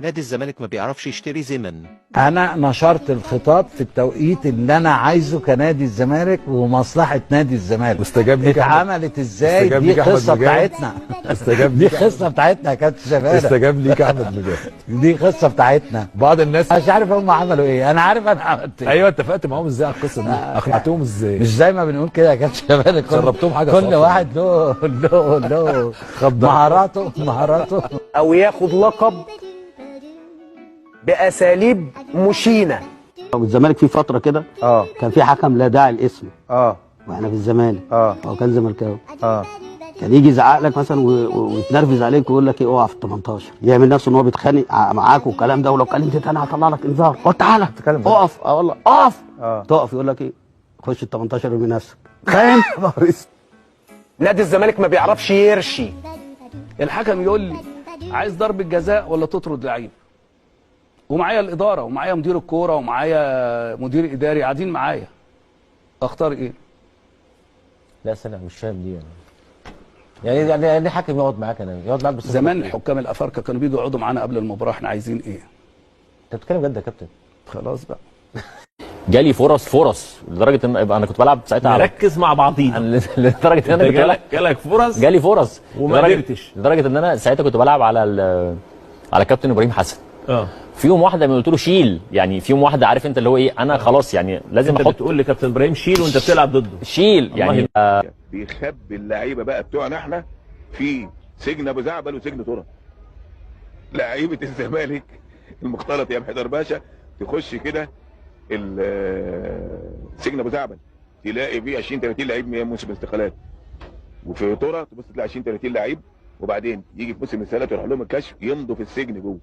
نادي الزمالك ما بيعرفش يشتري زمن. انا نشرت الخطاب في التوقيت اللي انا عايزه كنادي الزمالك ومصلحه نادي الزمالك. واستجاب ليك اتعملت ازاي؟ دي قصه بتاعتنا. استجاب دي ليك قصه بتاعتنا يا كابتن شباب. استجاب ليك احمد مجاهد. دي قصه بتاعتنا. بعض الناس مش عارف هم عملوا ايه، انا عارف انا عملت ايه. ايوه اتفقت معاهم ازاي على القصه دي؟ اقنعتهم ازاي؟ مش زي ما بنقول كده يا كابتن شباب، شربتهم حاجه كل صافية. واحد له مهاراته او ياخد لقب باساليب مشينه. الزمالك في فتره كده كان في حكم لا داعي لاسمه واحنا في الزمالك هو كان زملكاوي كان يجي يزعق لك مثلا ويتنرفز عليك ويقول لك ايه اقع في ال 18، يعمل نفسه ان هو بيتخانق معاك والكلام ده، ولو كلمت تاني هطلع لك انذار، قول تعالى اقف والله اقف تقف يقول لك ايه خش ال 18 ارمي نفسك، فاهم؟ نادي الزمالك ما بيعرفش يرشي. الحكم يقول لي عايز ضربة جزاء ولا تطرد لعيب، ومعايا الاداره ومعايا مدير الكوره ومعايا مدير اداري قاعدين معايا، اختار ايه؟ لا استنى مش فاهم دي يعني حكم يقعد معاك، انا يقعد معاك بس زمان الحكام الافارقه كانوا بيجوا يقعدوا معانا قبل المباراه، احنا عايزين ايه؟ انت بتتكلم جد يا كابتن؟ خلاص بقى. جالي فرص لدرجه ان انا كنت بلعب ساعتها نركز مع بعضينا لدرجه ان انا كنت جالك فرص جالي فرص وما قدرتش، لدرجه ان انا ساعتها كنت بلعب على كابتن ابراهيم حسن. في يوم واحده من قلت له شيل، يعني في يوم واحده عارف انت اللي هو ايه، انا خلاص يعني لازم انت احط. بتقول لكابتن ابراهيم شيل وانت بتلعب ضده، شيل يعني بيخبي اللعيبه بقى بتوعنا احنا في سجن ابو زعبل وسجن ترى. لعيبه الزمالك المختلط يا محضر باشا تخش كده سجن ابو زعبل تلاقي فيه 20 30 لعيب موسم استقالات، وفي ترى تبص تلاقي 20 30 لعيب، وبعدين يجي في موسم السنه يروح لهم الكشف يمضوا في السجن جوه.